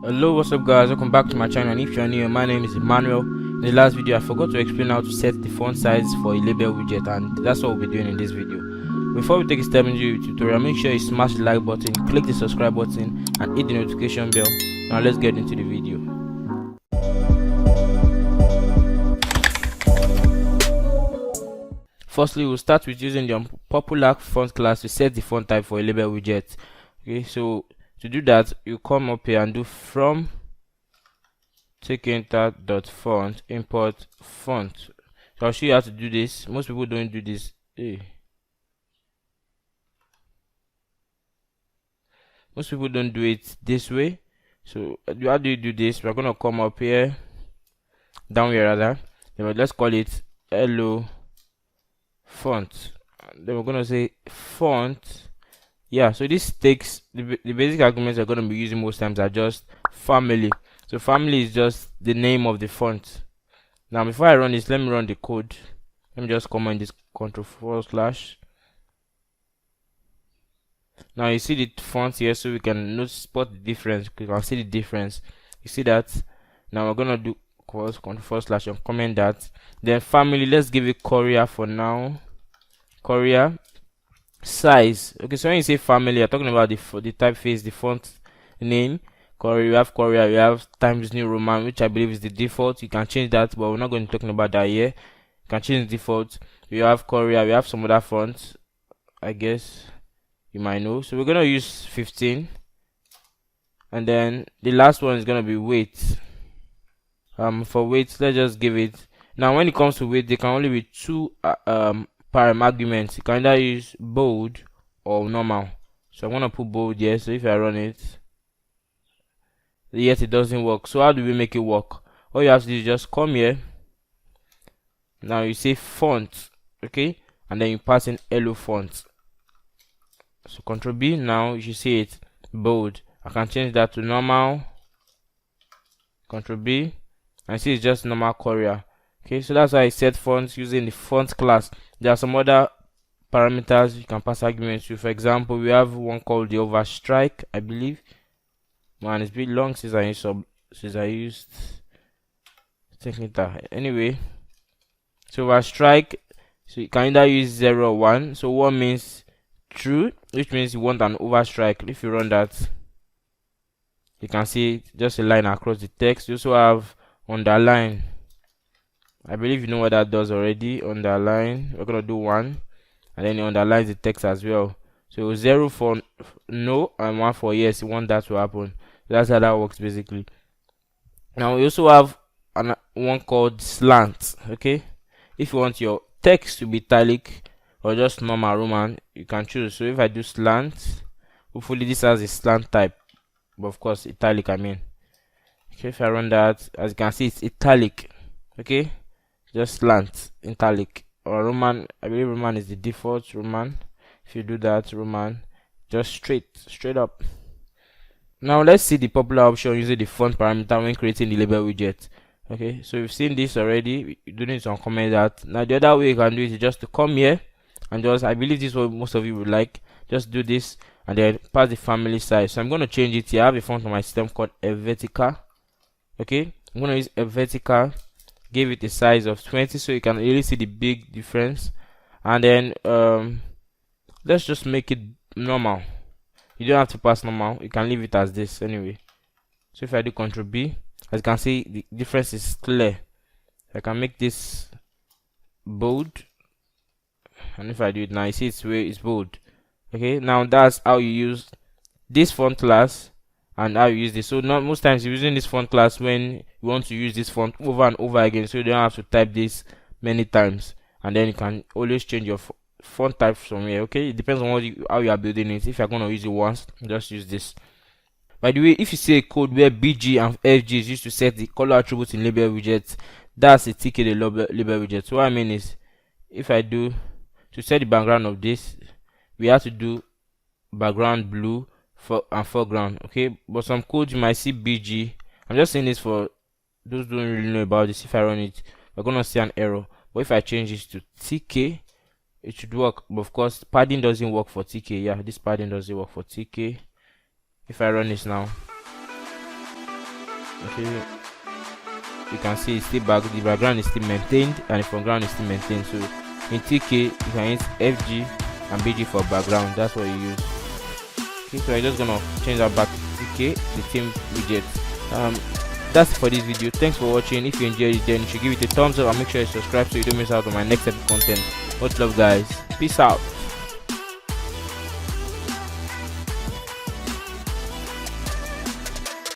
Hello, what's up guys, welcome back to my channel. And if you're new, my name is Emmanuel. In the last video I forgot to explain how to set the font size for a label widget, and that's what we'll be doing in this video. Before we take a step into the tutorial, make sure you smash the like button, click the subscribe button and hit the notification bell. Now let's get into the video. Firstly, we'll start with using the popular font class to set the font type for a label widget. Okay, so to do that, you come up here and do from Tkinter.font import font. So I'll show you how to do this. Most people don't do this. Most people don't do it this way. So how do you do this? We're gonna come up here, down here rather. Then let's call it hello font. Then we're gonna say font. Yeah, so this takes the basic arguments we're going to be using most times are just family. So family is just the name of the font. Now before I run this, let me run the code. Let me just comment this Ctrl/. Now you see the font here, so we can spot the difference. We can see the difference. You see that? Now we're gonna do Ctrl// and comment that. Then family, let's give it Korea for now. Korea. Size. Okay, so when you say family, you're talking about the typeface, the font name. Korea, we have Korea, we have Times New Roman, which I believe is the default. You can change that, but we're not going to be talking about that here. You can change the default. We have Korea, we have some other fonts, I guess you might know. So we're gonna use 15, and then the last one is gonna be weight. For weight, let's just give it. Now when it comes to weight, there can only be two param arguments. You can either use bold or normal. So I'm gonna put bold here. So if I run it, yet it doesn't work. So how do we make it work? All you have to do is just come here. Now you say font, okay, and then you pass in hello font. So Ctrl B. Now you should see it bold. I can change that to normal. Ctrl B, and see it's just normal Korea. Okay, so that's how I set fonts using the font class. There are some other parameters you can pass arguments to. For example, we have one called the overstrike, I believe. Man, it's been long since I used Tkinter. Anyway, so overstrike, so you can either use 0 or 1. So 1 means true, which means you want an overstrike. If you run that, you can see just a line across the text. You also have underline. I believe you know what that does already. Underline, we're gonna do 1, and then it underlines the text as well. So 0 for no and 1 for yes. You want that to happen. So that's how that works basically. Now we also have one called slant. Okay, if you want your text to be italic or just normal Roman, you can choose. So if I do slant, hopefully this has a slant type, but of course italic, I mean. Okay, if I run that, as you can see, it's italic. Okay, just slant, italic, or Roman. I believe Roman is the default Roman. If you do that, Roman, just straight up. Now let's see the popular option using the font parameter when creating the label widget. Okay, so we've seen this already. You don't need to uncomment that. Now the other way you can do it is just to come here and just, I believe this is what most of you would like, just do this and then pass the family size. So I'm going to change it here. I have a font on my system called Helvetica. Okay, I'm going to use Helvetica. Give it a size of 20 so you can really see the big difference. And then let's just make it normal. You don't have to pass normal, you can leave it as this anyway. So if I do Ctrl B, as you can see, the difference is clear. I can make this bold, and if I do it now, you see it's where it's bold. Okay, now that's how you use this font class and how you use this. So not most times you're using this font class when you want to use this font over and over again, so you don't have to type this many times, and then you can always change your font type from here. Okay, it depends on how you are building it. If you're going to use it once, just use this. By the way, if you see a code where BG and FG is used to set the color attributes in label widgets, that's a TK label widget. So what I mean is, if I do to set the background of this, we have to do background blue and foreground. Okay, but some codes you might see BG. I'm just saying this for those who don't really know about this. If I run it, we're gonna see an error. But if I change this to TK, it should work. But of course, padding doesn't work for TK. Yeah, this padding doesn't work for TK. If I run this now, Okay, you can see it's still the background is still maintained and the foreground is still maintained. So in TK you can use FG and BG for background. That's what you use. Okay, so I'm just gonna change that back to TK, the theme widget. That's it for this video. Thanks for watching. If you enjoyed it, then you should give it a thumbs up and make sure you subscribe so you don't miss out on my next episode content. Much love, guys. Peace out.